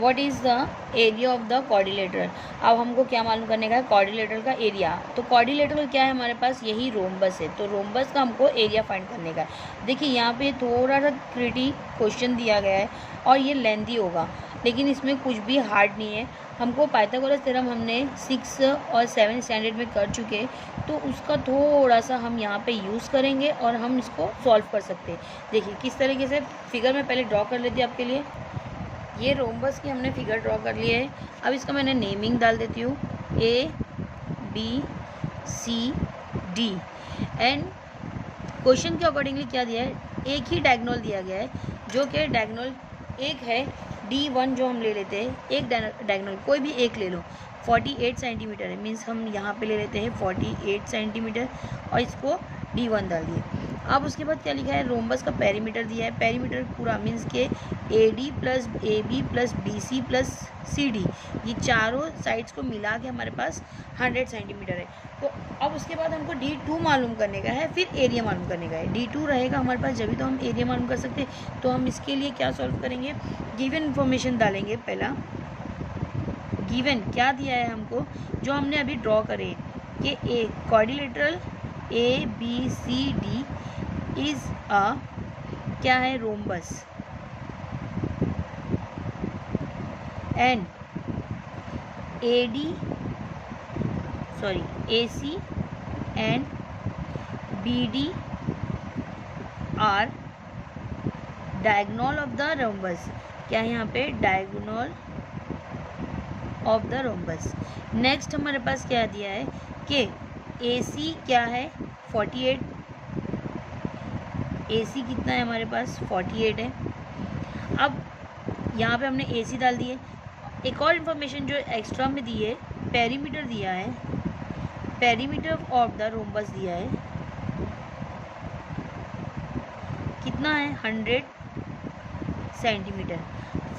What is the area of the quadrilateral. अब हमको क्या मालूम करने का है, क्वाड्रिलेटरल का एरिया। तो क्वाड्रिलेटरल क्या है हमारे पास, यही रोम्बस है, तो रोम्बस का हमको एरिया फाइंड करने का है। देखिए यहाँ पे थोड़ा सा ट्रिकी क्वेश्चन दिया गया है और ये लेंथी होगा, लेकिन इसमें कुछ भी हार्ड नहीं है। हमको पाइथागोरस थ्योरम हमने 6 और 7 स्टैंडर्ड में कर चुके हैं, तो उसका थोड़ा सा हम यहाँ पे यूज़ करेंगे और हम इसको सॉल्व कर सकते हैं। देखिए किस तरीके से फिगर में पहले ड्रॉ कर लेती हूँ आपके लिए। ये रोम्बस की हमने फिगर ड्रॉ कर लिया है। अब इसका मैंने नेमिंग डाल देती हूँ, ABCD। एंड क्वेश्चन के अकॉर्डिंगली क्या दिया है, एक ही डायगोनल दिया गया है, जो कि डायगोनल एक है D1 जो हम ले लेते हैं, एक डायगोनल कोई भी एक ले लो, 48 सेंटीमीटर है, मीन्स हम यहाँ पे ले लेते हैं 48 सेंटीमीटर और इसको D1 डाल दिए। अब उसके बाद क्या लिखा है, रोम्बस का पेरीमीटर दिया है, पेरीमीटर पूरा मीन्स के AD plus AB plus BC plus CD, ये चारों साइड्स को मिला के हमारे पास 100 सेंटीमीटर है। तो अब उसके बाद हमको D2 मालूम करने का है, फिर एरिया मालूम करने का है। D2 रहेगा हमारे पास जब भी तो हम एरिया मालूम कर सकते हैं। तो हम इसके लिए क्या सॉल्व करेंगे, गिवन इन्फॉर्मेशन डालेंगे। पहला गिवन क्या दिया है हमको, जो हमने अभी ड्रॉ करे कि a quadrilateral ABCD is a क्या है, rhombus, and AC and BD are diagonal of the rhombus. क्या है यहाँ पे, diagonal of the rhombus. Next हमारे पास क्या दिया है कि AC क्या है, 48, AC कितना है हमारे पास, 48 है। अब यहाँ पे हमने AC डाल दिए। एक और इन्फॉर्मेशन जो एक्स्ट्रा में दी है, पेरीमीटर दिया है, पेरीमीटर ऑफ द रोम्बस दिया है, कितना है, 100 सेंटीमीटर।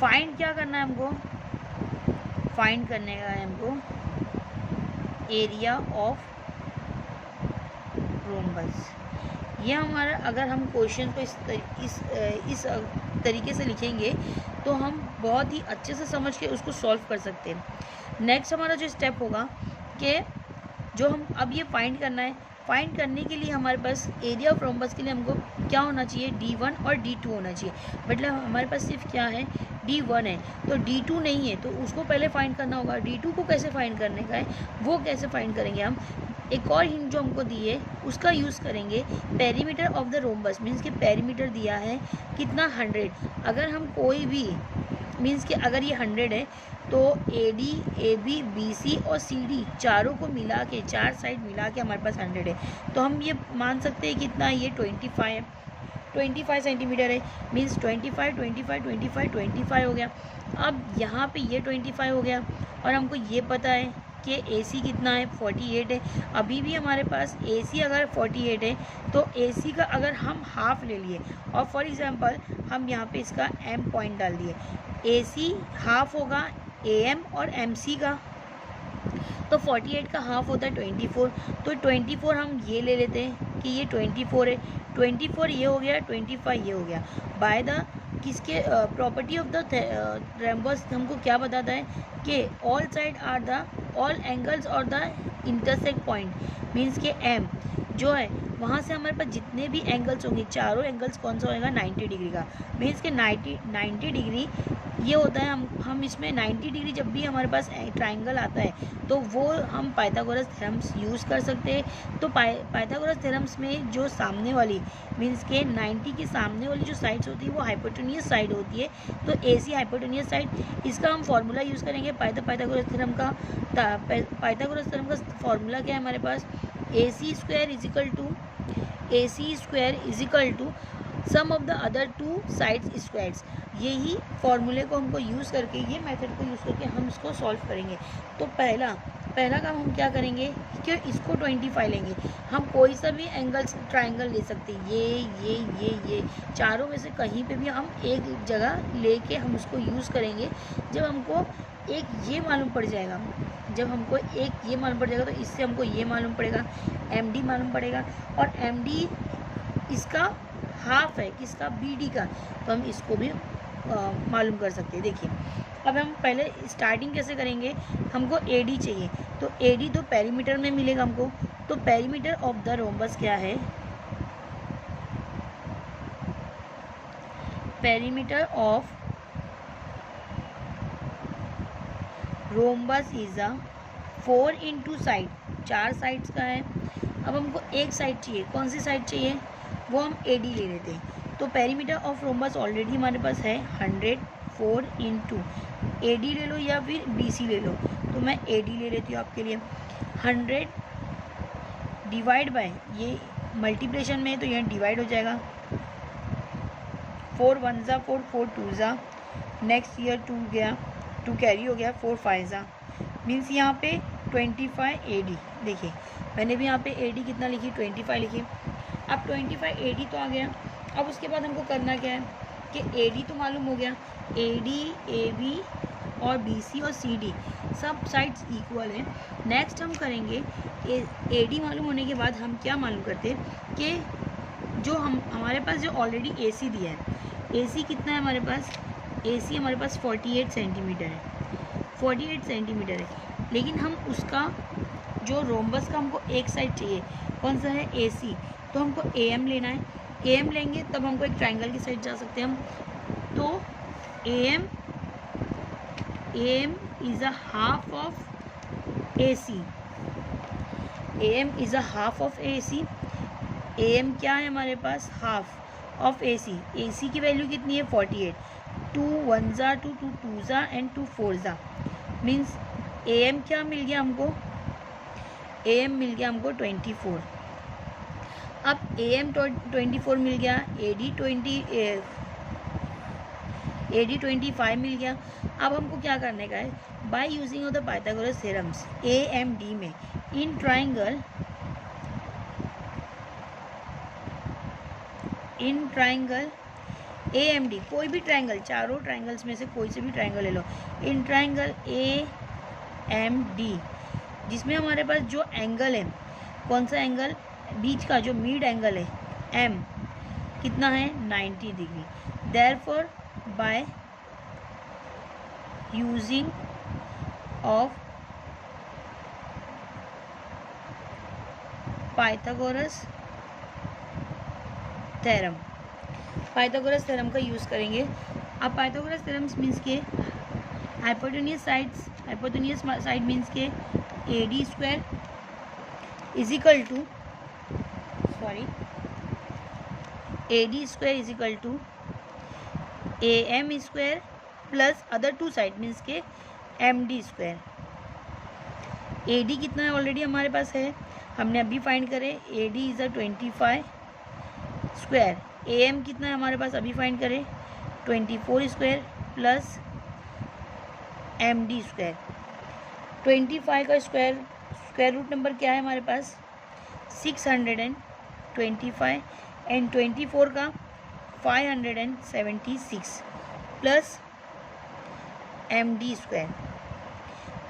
फाइंड क्या करना है हमको, फाइंड करने का है हमको एरिया ऑफ रोम्बस। ये हमारा, अगर हम क्वेश्चन को इस तरीके से लिखेंगे तो हम बहुत ही अच्छे से समझ के उसको सॉल्व कर सकते हैं। नेक्स्ट हमारा जो स्टेप होगा कि जो हम अब ये फाइंड करना है, फाइंड करने के लिए हमारे पास एरिया ऑफ रोम्बस के लिए हमको क्या होना चाहिए, D1 और D2 होना चाहिए। मतलब हमारे पास सिर्फ क्या है, D1 है, तो D2 नहीं है, तो उसको पहले फाइंड करना होगा। D2 को कैसे फाइंड करने का है, वो कैसे फाइंड करेंगे हम, एक और हिंट जो हमको दी है उसका यूज़ करेंगे। Perimeter of the rhombus means कि पेरीमीटर दिया है कितना, 100। अगर हम कोई भी मीन्स कि अगर ये 100 है तो AD AB BC और CD चारों को मिला के, चार साइड मिला के हमारे पास 100 है। तो हम ये मान सकते हैं कितना, ये 25 है, 25 सेंटीमीटर है, मीन्स 25 25 25 25 हो गया। अब यहाँ पे ये 25 हो गया और हमको ये पता है कि AC कितना है, 48 है। अभी भी हमारे पास AC अगर 48 है तो AC का अगर हम हाफ ले लिए और फॉर एग्जांपल हम यहाँ पे इसका M पॉइंट डाल दिए, AC हाफ होगा AM और MC का, तो 48 का हाफ होता है 24। तो 24 हम ये ले लेते हैं कि ये 24 है, 24 ये हो गया, 25 ये हो गया। बाय द किसके प्रॉपर्टी ऑफ द रोम्बस हमको क्या बताता है कि all side are the all angles और द इंटरसेक्ट पॉइंट, मीन्स के M जो है वहाँ से हमारे पास जितने भी एंगल्स होंगे, चारों एंगल्स कौन सा होएगा, 90 डिग्री का, मीन्स के 90 डिग्री ये होता है। हम इसमें 90 डिग्री जब भी हमारे पास ट्राइंगल आता है तो वो हम पाइथागोरस थ्योरम्स यूज़ कर सकते हैं। तो पाइथागोरस थ्योरम्स में जो सामने वाली मीन्स के 90 के सामने वाली जो साइड्स होती है वो हाइपोटेन्यूस साइड होती है, तो AC हाइपोटेन्यूस साइड। इसका हम फार्मूला यूज़ करेंगे पाइथागोरस थ्योरम का। पाइथागोरस थ्योरम का फार्मूला क्या है हमारे पास, AC square is equal to sum of the other two sides squares. यही फॉर्मूले को हमको यूज़ करके, ये मेथड को यूज़ करके हम इसको सॉल्व करेंगे। तो पहला काम हम क्या करेंगे कि इसको 25 लेंगे। हम कोई सा भी एंगल्स ट्राइंगल ले सकते हैं, ये चारों में से कहीं पे भी हम एक जगह लेके हम उसको यूज़ करेंगे। जब हमको एक ये मालूम पड़ जाएगा, तो इससे हमको ये मालूम पड़ेगा, MD मालूम पड़ेगा, और MD इसका हाफ है किसका, BD का, तो हम इसको भी मालूम कर सकते हैं। देखिए अब हम पहले स्टार्टिंग कैसे करेंगे, हमको ए डी चाहिए, तो ए डी तो पेरीमीटर में मिलेगा हमको, तो पेरीमीटर ऑफ द रोम्बस क्या है, perimeter of rhombus is a 4 into side, 4 sides का है। अब हमको एक साइड चाहिए, कौन सी साइड चाहिए, वो हम ए डी ले लेते हैं। तो पेरीमीटर ऑफ रोम्बस ऑलरेडी हमारे पास है 100, 4 इंटू ए डी ले लो या फिर बी सी ले लो, तो मैं ए डी ले लेती हूँ आपके लिए। 100 डिवाइड बाय, ये मल्टीप्लिकेशन में है तो यहाँ डिवाइड हो जाएगा, 4 1 ज़ा 4, 4 2 ज़ा, नेक्स्ट ईयर 2 गया, 2 कैरी हो गया, 4 5 ज़ा, मीन्स यहाँ पे 25 ए डी। देखिए मैंने भी यहाँ पे ए डी कितना लिखी, 25 लिखी। अब 25 ए डी तो आ गया। अब उसके बाद हमको करना क्या है कि ए डी तो मालूम हो गया, ए डी, ए बी और बी सी और सी डी सब साइड्स इक्वल है। नेक्स्ट हम करेंगे ए डी मालूम होने के बाद हम क्या मालूम करते हैं कि जो हमारे पास जो ऑलरेडी ए सी दिया है, ए सी कितना है हमारे पास, ए सी हमारे पास 48 सेंटीमीटर है, 48 सेंटीमीटर है। लेकिन हम उसका जो रोम्बस का हमको एक साइड चाहिए, कौन सा है, ए सी, तो हमको ए एम लेना है। ए एम लेंगे तब हमको एक ट्राइंगल की साइड जा सकते हैं हम। तो A M is a half of A C, A M is a half of A C. A M क्या है हमारे पास, हाफ ऑफ ए सी। ए सी की वैल्यू कितनी है, 48, 2 1 ज़ा 2, 2 2 ज़ा एंड 2 4 ज़ा, मीन्स ए एम क्या मिल गया हमको, ए एम मिल गया हमको 24। अब ए एम 24 मिल गया, ए डी 25 मिल गया। अब हमको क्या करने का है, by using of the Pythagoras theorems A M D में in triangle A M D, कोई भी ट्राइंगल, चारों ट्राइंगल्स में से कोई से भी ट्राइंगल ले लो, in triangle A M D, जिसमें हमारे पास जो एंगल है, कौन सा एंगल, बीच का जो मिड एंगल है एम, कितना है, 90 degree. Therefore by using of Pythagoras theorem, Pythagoras theorem का यूज़ करेंगे। अब पाइथागोरस थ्योरम मीन्स के हाइपोटेन्यूस साइड मीन्स के A D square is equal to, sorry, A D square is equal to A M square plus other two side means के M D square. A D कितना है already हमारे पास है, हमने अभी find करे, A D is a 25 square. A M कितना है हमारे पास, अभी फाइंड करें, 24 square plus M D square. 25 का स्क्वायर रूट नंबर क्या है हमारे पास, 625 एंड 24 का 576 plus M D square.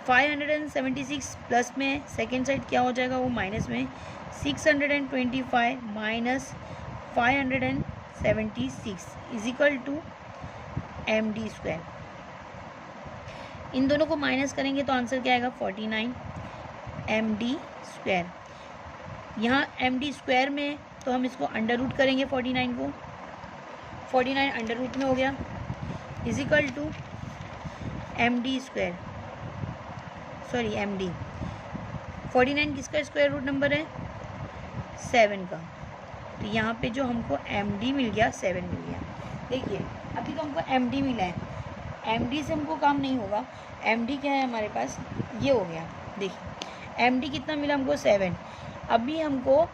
576 plus में सेकेंड साइड क्या हो जाएगा, वो माइनस में, 625 minus 576 is equal to M D square. इन दोनों को माइनस करेंगे तो आंसर क्या आएगा, 49 एम डी स्क्वायर। यहाँ एम डी स्क्वायर में तो हम इसको अंडर रूट करेंगे 49 को, 49 अंडर रूट में हो गया, is equal to M D square, sorry M D. 49 किसका स्क्वायर रूट नंबर है, 7 का, तो यहाँ पे जो हमको एम डी मिल गया 7 मिल गया। देखिए अभी तो हमको एम डी मिला है, एम डी से हमको काम नहीं होगा, एम डी क्या है हमारे पास, ये हो गया। देखिए एम डी कितना मिला हमको, 7। अभी हमको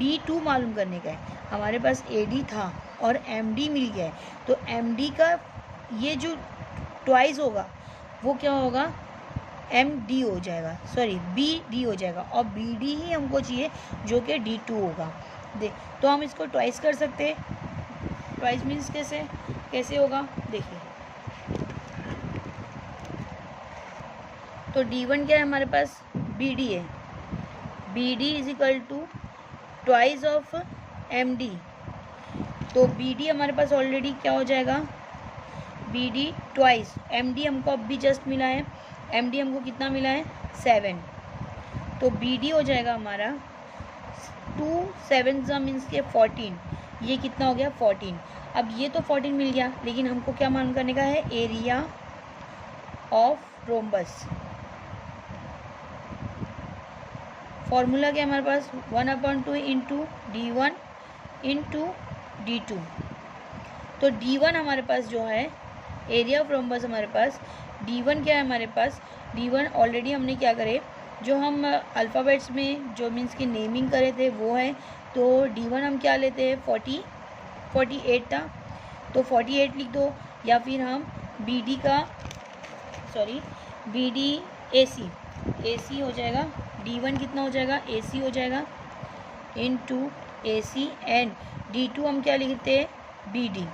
D2 मालूम करने का है, हमारे पास ए डी था और एम डी मिल गया है, तो एम डी का ये जो ट्वाइस होगा वो क्या होगा, एम डी हो जाएगा, सॉरी बी डी हो जाएगा, और बी डी ही हमको चाहिए जो कि D2 होगा। देख तो हम इसको ट्वाइस कर सकते हैं, ट्वाइस मीन्स कैसे होगा, देखिए तो D1 क्या है हमारे पास, बी डी है, B D is equal to twice of M D, तो बी डी हमारे पास ऑलरेडी क्या हो जाएगा, BD ट्वाइस, MD हमको अब भी जस्ट मिला है, MD हमको कितना मिला है 7, तो BD हो जाएगा हमारा 2 7 मीन्स के 14, ये कितना हो गया 14। अब ये तो 14 मिल गया, लेकिन हमको क्या मालूम करने का है, एरिया ऑफ रोम्बस। फॉर्मूला क्या है हमारे पास, 1/2 इंटू D1 इंटू D2। तो D1 हमारे पास जो है एरिया ऑफ रोम्बस, हमारे पास D1 क्या है, हमारे पास D1 ऑलरेडी हमने क्या करे, जो हम अल्फ़ाबेट्स में जो मीन्स की नेमिंग करे थे वो है, तो D1 हम क्या लेते हैं 48 था, तो 48 लिख दो, या फिर हम BD का BD AC हो जाएगा, D1 कितना हो जाएगा AC हो जाएगा इंटू AC, एंड D2 हम क्या लिखते हैं BD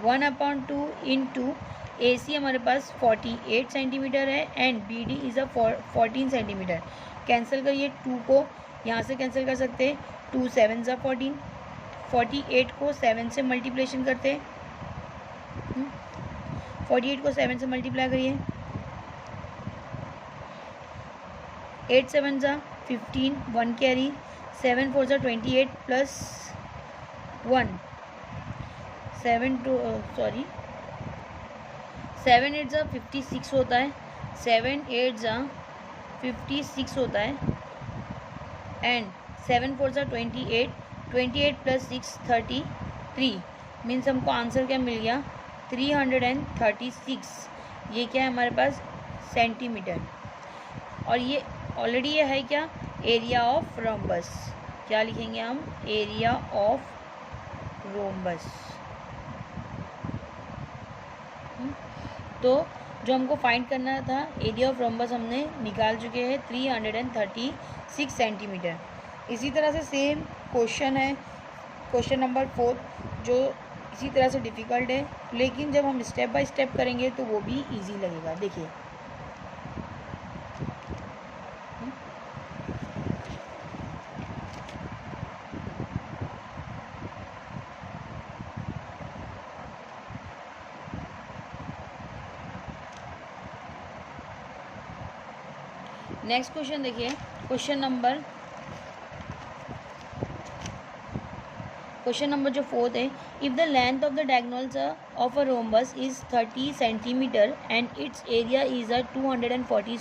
1/2 इंटू AC हमारे पास 48 सेंटीमीटर है and BD is a 14 centimetre. Cancel करिए, 2 को यहाँ से कैंसिल कर सकते हैं, 2 7 ज़ा 14, 48 को 7 से मल्टीप्लिकेशन करते हैं, 48 को 7 से मल्टीप्लाई करिए, 8 7 ज़ा 15, 1 कैरी, 7 4 ज़ा 28 प्लस 1, 7 8 ज़ा 56 होता है, 7 8 ज़ा 56 होता है, एंड 7 4 ज़ा 28, 28 प्लस 6 33, मीन्स हमको आंसर क्या मिल गया 336। ये क्या है हमारे पास सेंटीमीटर, और ये ऑलरेडी ये है क्या एरिया ऑफ रोम्बस। क्या लिखेंगे हम, एरिया ऑफ रोम्बस। तो जो हमको फाइंड करना था एरिया ऑफ रोम्बस हमने निकाल चुके हैं 336 सेंटीमीटर। इसी तरह से सेम क्वेश्चन है, क्वेश्चन नंबर 4, जो इसी तरह से डिफ़िकल्ट है, लेकिन जब हम स्टेप बाय स्टेप करेंगे तो वो भी इजी लगेगा। देखिए नेक्स्ट क्वेश्चन देखिए, क्वेश्चन नंबर जो 4th है, if the length of the diagonals of a rhombus is 30 centimetre and it's area is 240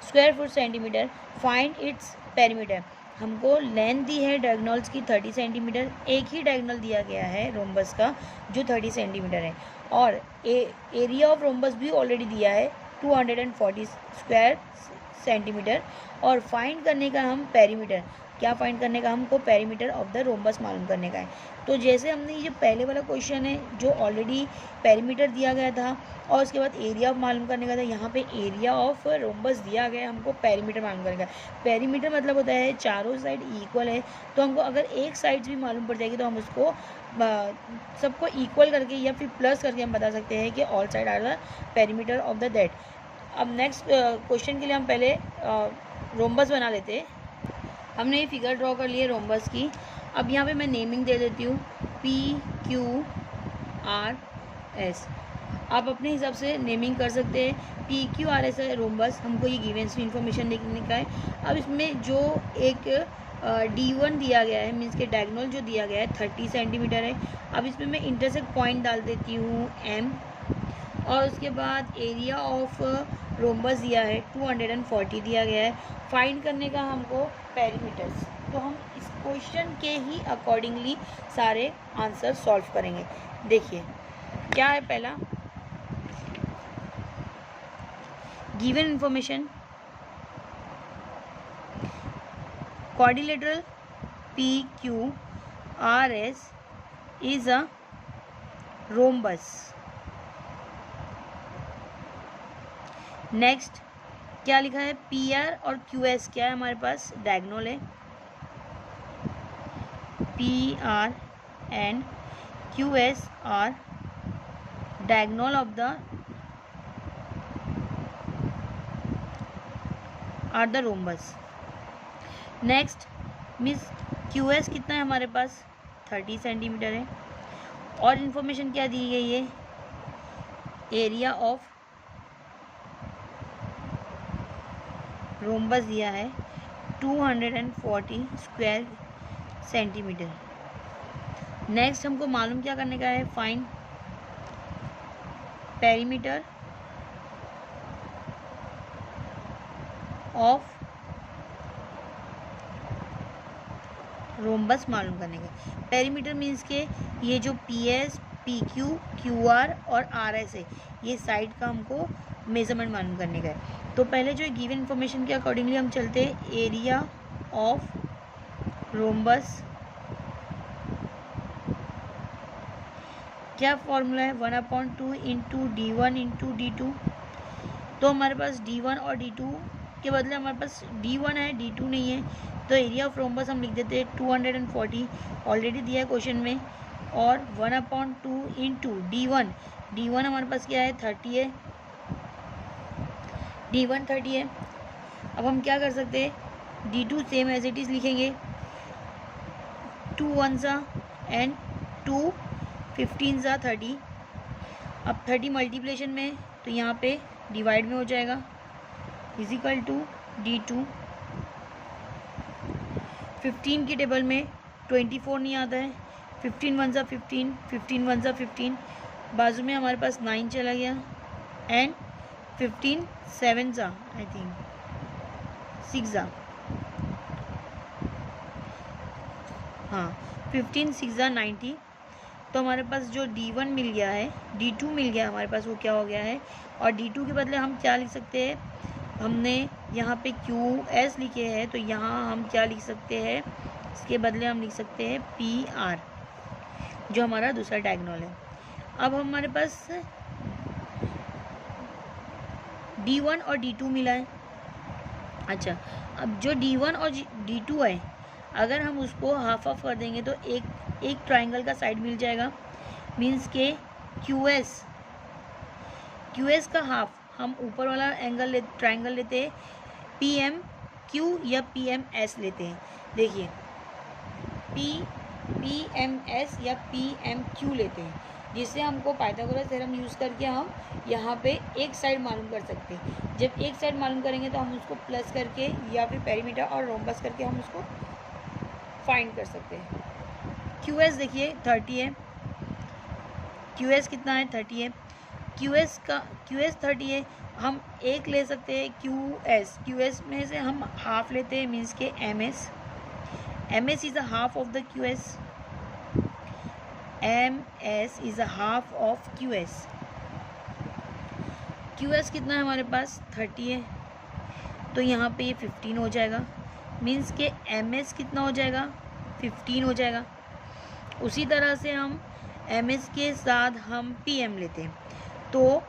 square foot centimetre, find its perimeter. हमको लेंथ दी है डायगोनल्स की 30 सेंटीमीटर, एक ही डायगोनल दिया गया है रोम्बस का जो 30 सेंटीमीटर है, और एरिया ऑफ रोम्बस भी ऑलरेडी दिया है 240 स्क्वायर सेंटीमीटर, और फाइंड करने का हम पेरीमीटर, क्या फाइंड करने का, हमको पेरीमीटर ऑफ द रोम्बस मालूम करने का है। तो जैसे हमने ये पहले वाला क्वेश्चन है जो ऑलरेडी पेरीमीटर दिया गया था और उसके बाद एरिया मालूम करने का था, यहाँ पे एरिया ऑफ रोम्बस दिया गया है, हमको पेरीमीटर मालूम करने का। पेरीमीटर मतलब होता है चारों साइड इक्वल है, तो हमको अगर एक साइड भी मालूम पड़ जाएगी तो हम उसको सबको इक्वल करके या फिर प्लस करके हम बता सकते हैं कि all side are the perimeter of the that. अब नेक्स्ट क्वेश्चन के लिए हम पहले रोम्बस बना लेते हैं। हमने ये फिगर ड्रॉ कर लिए रोम्बस की। अब यहाँ पे मैं नेमिंग दे देती हूँ PQRS। आप अपने हिसाब से नेमिंग कर सकते हैं। PQRS है रोम्बस, हमको ये गिवेंस इन्फॉर्मेशन लिखने का है। अब इसमें जो एक D1 दिया गया है, मीन्स के डायगोनल जो दिया गया है 30 सेंटीमीटर है। अब इसमें मैं इंटरसेक्ट पॉइंट डाल देती हूँ M, और उसके बाद एरिया ऑफ रोम्बस दिया है 240 दिया गया है। फाइंड करने का हमको पेरीमीटर्स, तो हम इस क्वेश्चन के ही अकॉर्डिंगली सारे आंसर सॉल्व करेंगे। देखिए क्या है, पहला given information, quadrilateral PQRS is a rhombus. Next क्या लिखा है, PR और QS क्या है हमारे पास, डायगोनल है। PR and QS are diagonal of the rhombus. Next मिस QS कितना है हमारे पास 30 सेंटीमीटर है, और इन्फॉर्मेशन क्या दी गई है, एरिया ऑफ रोम्बस दिया है 240 स्क्वायर सेंटीमीटर। नेक्स्ट हमको मालूम क्या करने का है, फाइंड पेरीमीटर ऑफ रोम्बस मालूम करने का। पेरीमीटर मीन्स के ये जो PS, PQ, QR और RS है, ये साइड का हमको मेजरमेंट मालूम करने का है। तो पहले जो गिवन इन्फॉर्मेशन के अकॉर्डिंगली हम चलते हैं, एरिया ऑफ रोम्बस, क्या फॉर्मूला है, 1/2 इंटू D1 इंटू D2। तो हमारे पास D1 और D2 के बदले हमारे पास D1 है, D2 नहीं है, तो एरिया ऑफ रोम्बस हम लिख देते हैं 240, ऑलरेडी दिया है क्वेश्चन में, और 1/2 इंटू D1 हमारे पास क्या है, 30 है, D1 30 है। अब हम क्या कर सकते हैं, D2 same as it is लिखेंगे, 2 1 सा एंड 2 15 सा 30। अब 30 मल्टीप्लिकेशन में तो यहाँ पे डिवाइड में हो जाएगा, इजिकल टू D2। 15 की टेबल में 24 नहीं आता है, 15 1 सा 15, 15 1 सा 15, बाजू में हमारे पास 9 चला गया, एंड 15 7 सा आई थिंक 6 सा, हाँ 15 6 सा 90। तो हमारे पास जो D1 मिल गया है, D2 मिल गया हमारे पास, वो क्या हो गया है, और D2 के बदले हम क्या लिख सकते हैं, हमने यहाँ पे QS लिखे हैं, तो यहाँ हम क्या लिख सकते हैं, इसके बदले हम लिख सकते हैं PR, जो हमारा दूसरा डायगोनल है। अब हमारे पास D1 और D2 मिला है। अच्छा, अब जो D1 और D2 है, अगर हम उसको हाफ ऑफ कर देंगे तो एक ट्राइंगल का साइड मिल जाएगा, मीन्स के QS का हाफ हम ऊपर वाला एंगल ट्राइंगल लेते हैं, PMQ या PMS लेते हैं। देखिए PMS या PMQ लेते हैं, जिससे हमको पाइथागोरस थ्योरम यूज़ करके हम यहाँ पे एक साइड मालूम कर सकते हैं। जब एक साइड मालूम करेंगे तो हम उसको प्लस करके या फिर पेरीमीटर और रोम्बस करके हम उसको फाइंड कर सकते हैं। QS देखिए 30 है, QS कितना है, 30 है, QS 30 है, हम एक ले सकते हैं QS में से हम हाफ लेते हैं, मीन्स के MS is a half of the MS is a half of QS कितना है हमारे पास, 30 है, तो यहाँ पे ये 15 हो जाएगा, मीन्स के MS कितना हो जाएगा, 15 हो जाएगा। उसी तरह से हम MS के साथ हम PM लेते हैं, तो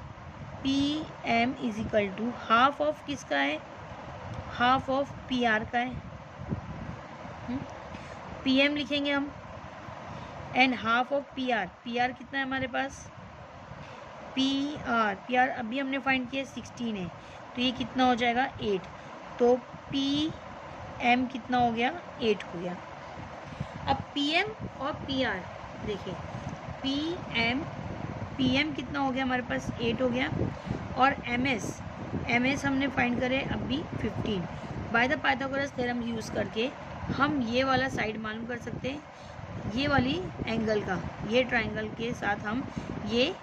PM is equal to half of किसका है, हाफ ऑफ PR का है, PM लिखेंगे हम, एंड हाफ ऑफ PR कितना है हमारे पास, PR अभी हमने फाइंड किया 16 है, तो ये कितना हो जाएगा 8, तो PM कितना हो गया, 8 हो गया। अब PM और PR देखिए, PM कितना हो गया हमारे पास, 8 हो गया, और MS हमने फाइंड करे अभी 15। By the Pythagoras theorem use करके हम ये वाला साइड मालूम कर सकते हैं, ये वाली एंगल का, ये ट्राइंगल के साथ हम ये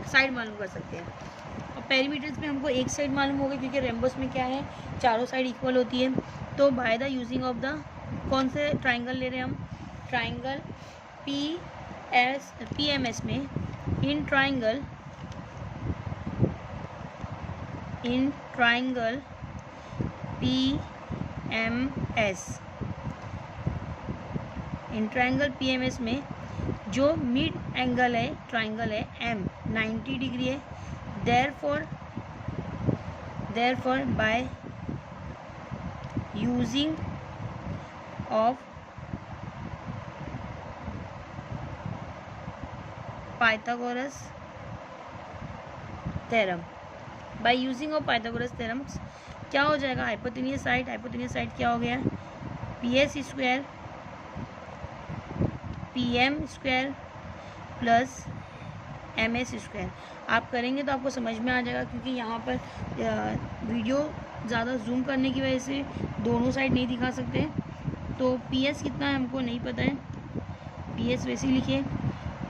साइड मालूम कर सकते हैं। और पेरीमीटर्स में हमको एक साइड मालूम होगा, क्योंकि रेम्बस में क्या है, चारों साइड इक्वल होती है। तो by the using of the कौन से ट्राइंगल ले रहे हैं हम, ट्राइंगल PMS में, इन ट्राइंगल PMS में जो मिड एंगल है, ट्राइंगल है M 90 डिग्री है, therefore by using of Pythagoras theorem, by using of Pythagoras theorems क्या हो जाएगा, हाइपोटेनियस साइड क्या हो गया, PS square PM square plus MS square. आप करेंगे तो आपको समझ में आ जाएगा, क्योंकि यहाँ पर वीडियो ज़्यादा जूम करने की वजह से दोनों साइड नहीं दिखा सकते। तो PS कितना है हमको नहीं पता है, PS वैसे ही लिखे।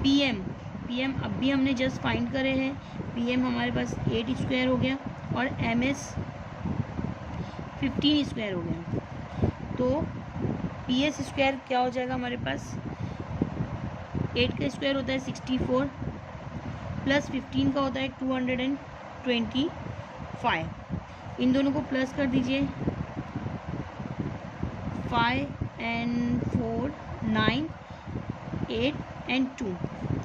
PM अभी हमने जस्ट फाइंड करे हैं। PM हमारे पास 8 स्क्वायर हो गया और MS 15 स्क्वायर हो गया। तो PS स्क्वायर क्या हो जाएगा हमारे पास, 8 का स्क्वायर होता है 64 प्लस 15 का होता है 225। इन दोनों को प्लस कर दीजिए, 5 and 4 9 8 and 2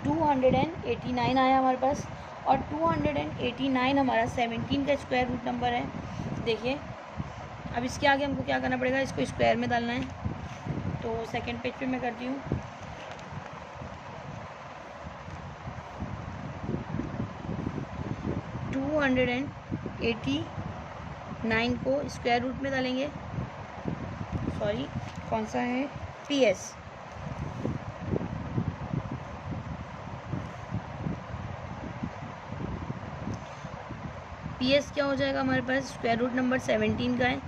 289 आया हमारे पास। और 289 हमारा 17 का स्क्वायर रूट नंबर है। देखिए अब इसके आगे हमको क्या करना पड़ेगा, इसको स्क्वायर में डालना है। तो सेकंड पेज पे मैं करती हूँ। टू 289 को स्क्वायर रूट में डालेंगे, सॉरी कौन सा है, PS। PS क्या हो जाएगा हमारे पास, स्क्वायर रूट नंबर 17 का है।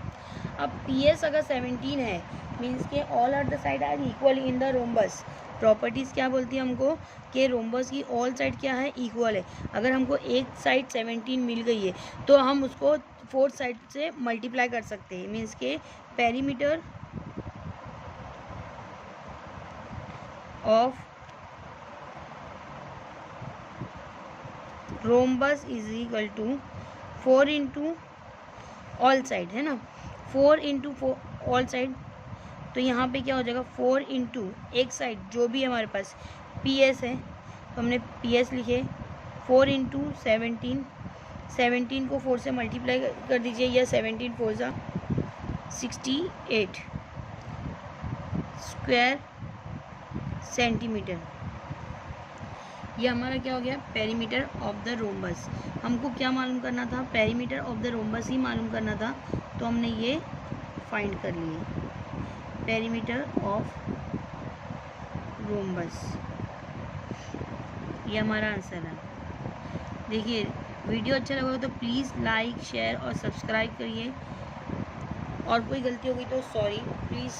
अब PS अगर 17 है मीन्स के all are the side are equal in the rhombus. Properties क्या बोलती है हमको कि रोम्बस की ऑल साइड क्या है, इक्वल है। अगर हमको एक साइड 17 मिल गई है तो हम उसको फोर्थ साइड से मल्टीप्लाई कर सकते हैं। मीन्स के perimeter of rhombus is equal to 4 into all side, है ना, 4 इंटू ऑल साइड। तो यहाँ पे क्या हो जाएगा, 4 इंटू एक साइड जो भी हमारे पास PS है तो हमने PS लिखे, 4 इंटू 17 को 4 से मल्टीप्लाई कर दीजिए, या 17 4 जा 68 स्क्वायर सेंटीमीटर। ये हमारा क्या हो गया, पेरीमीटर ऑफ द रोम्बस। हमको क्या मालूम करना था, पेरीमीटर ऑफ द रोम्बस ही मालूम करना था, तो हमने ये फाइंड कर लिए, पेरीमीटर ऑफ रोम्बस। ये हमारा आंसर है। देखिए वीडियो अच्छा लगा तो प्लीज़ लाइक शेयर और सब्सक्राइब करिए, और कोई गलती होगी तो सॉरी प्लीज़